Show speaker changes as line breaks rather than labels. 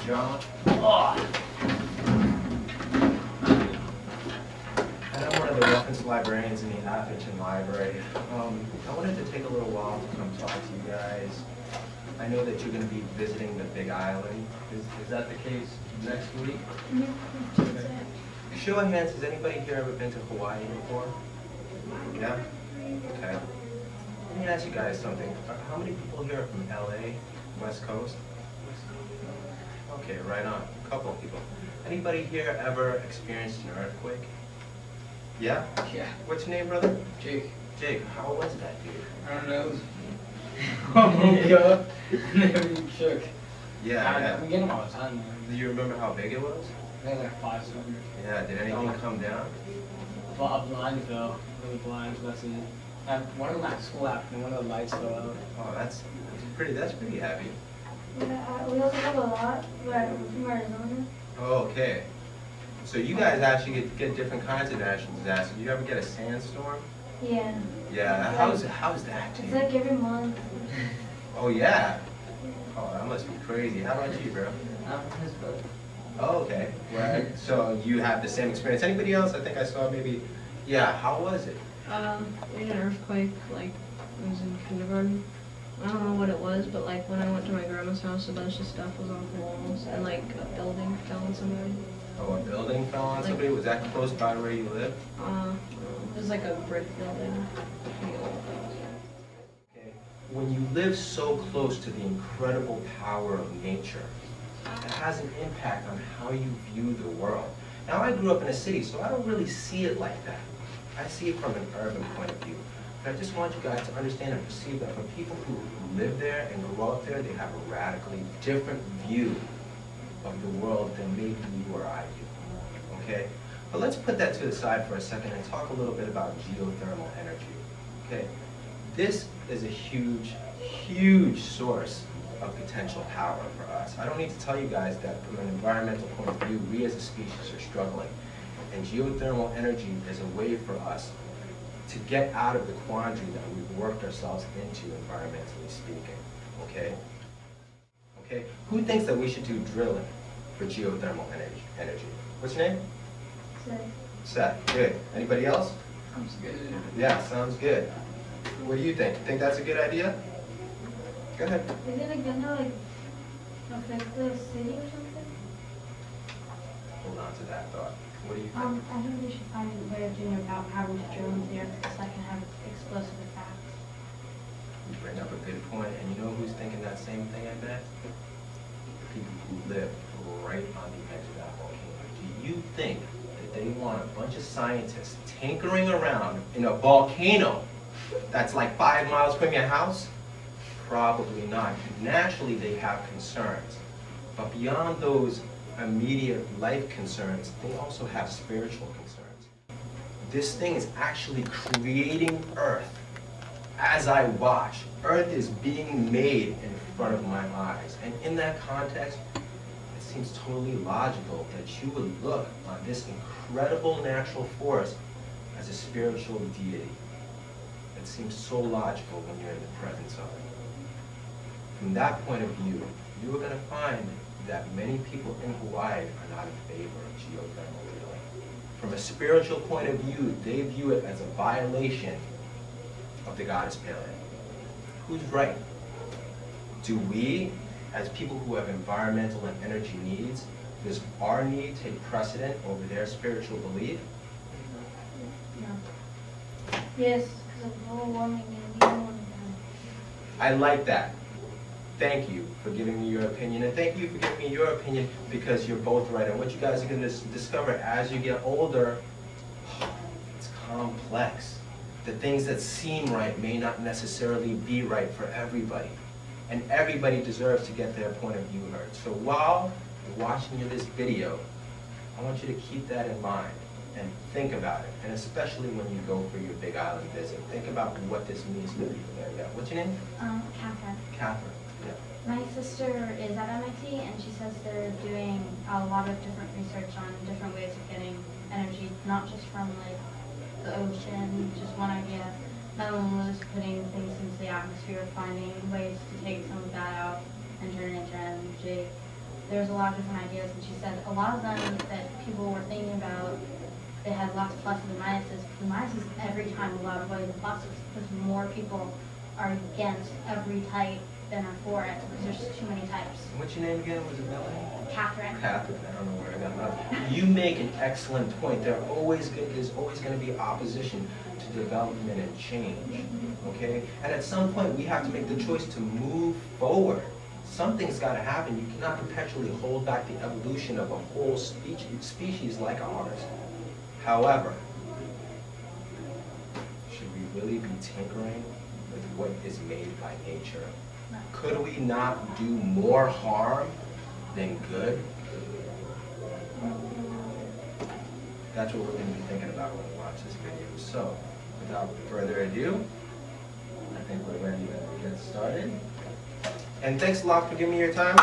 John. Oh. And I'm one of the reference librarians in the Atherton Library. I wanted to take a little while to come talk to you guys. I know that you're going to be visiting the Big Island. Is that the case next week?
Mm-hmm.
Okay. Show of hands, has anybody here ever been to Hawaii before? Yeah? Okay. Let me ask you guys something. How many people here are from LA, West Coast? Okay, right on. A couple of people. Anybody here ever experienced an earthquake? Yeah?
Yeah.
What's your name, brother?
Jake.
Jake, how was that, dude?
I don't know. Oh god. And everything shook.
Yeah,
We get them all the time, man.
Do you remember how big it was?
They had like 5 cylinders.
Yeah, did anything come down?
A blind fell. Really blind, so that's it. One of them at school happened, and one of the lights fell out.
Oh, that's pretty heavy.
Yeah, we also have a lot, but we're from Arizona.
Oh, okay. So you guys actually get different kinds of natural disasters. You ever get a sandstorm?
Yeah.
Yeah, how's that,
It's
dude?
like every month.
Oh, yeah? Oh, that must be crazy. How about you, bro?
I'm his brother.
Oh, okay. Right. So you have the same experience. Anybody else? I think I saw maybe. Yeah. How was it?
We had an earthquake, like, I was in kindergarten. I don't know what it was, but like when I went to my grandma's house, a bunch of stuff was on the walls, and like a building fell on somebody.
Oh, a building fell on somebody? Was that close by where you live?
It was like a brick building. Pretty old.
Okay. When you live so close to the incredible power of nature, it has an impact on how you view the world. Now, I grew up in a city, so I don't really see it like that. I see it from an urban point of view. But I just want you guys to understand and perceive that for people who live there and grow up there, they have a radically different view of the world than maybe you or I do. Okay? But let's put that to the side for a second and talk a little bit about geothermal energy. Okay? This is a huge, huge source of potential power for us. I don't need to tell you guys that from an environmental point of view, we as a species are struggling. And geothermal energy is a way for us to get out of the quandary that we've worked ourselves into, environmentally speaking. Okay? Okay? Who thinks that we should do drilling for geothermal energy? What's your name? Seth. Good. Anybody else?
Sounds good.
Yeah, sounds good. What do you think? Think that's a good idea? Go ahead.
Is it gonna like affect the city or something?
Hold on to that thought. What do you think?
I think we should find a way of doing it without having to drill into the earth because that can have explosive effects.
You bring up a good point, and you know who's thinking that same thing, I bet? People who live right on the edge of that volcano. Do you think that they want a bunch of scientists tinkering around in a volcano that's like 5 miles from your house? Probably not. Naturally, they have concerns. But beyond those immediate life concerns, they also have spiritual concerns. This thing is actually creating Earth as I watch. Earth is being made in front of my eyes. And in that context, it seems totally logical that you would look on this incredible natural force as a spiritual deity. It seems so logical when you're in the presence of it. From that point of view, you are going to find that many people in Hawaii are not in favor of geothermal drilling. From a spiritual point of view, they view it as a violation of the goddess Pele. Who's right? Do we, as people who have environmental and energy needs, does our need take precedent over their spiritual belief?
No. Yes, because of global warming and even
I like that. Thank you for giving me your opinion, and thank you for giving me your opinion because you're both right. And what you guys are going to discover as you get older, it's complex. The things that seem right may not necessarily be right for everybody. And everybody deserves to get their point of view heard. So while you're watching this video, I want you to keep that in mind and think about it. And especially when you go for your Big Island visit, think about what this means to the people there. Yeah. What's your name?
Catherine.
Catherine. Yeah.
My sister is at MIT and she says they're doing a lot of different research on different ways of getting energy, not just from like the ocean, just one idea. Another one was putting things into the atmosphere, finding ways to take some of that out and turn it into energy. there's a lot of different ideas, and she said a lot of them that people were thinking about, they had lots of pluses and minuses. The minuses every time a lot of ways the pluses, because more people are against every type than are for it, because there's just too many types.
What's your name again? Was it Melanie?
Catherine.
Catherine, I don't know where I got that. You make an excellent point. There's always going to be opposition to development and change, okay? And at some point, we have to make the choice to move forward. Something's got to happen. You cannot perpetually hold back the evolution of a whole species like ours. However, should we really be tinkering with what is made by nature? Could we not do more harm than good? That's what we're going to be thinking about when we watch this video. So, without further ado, I think we're ready to get started. And thanks a lot for giving me your time.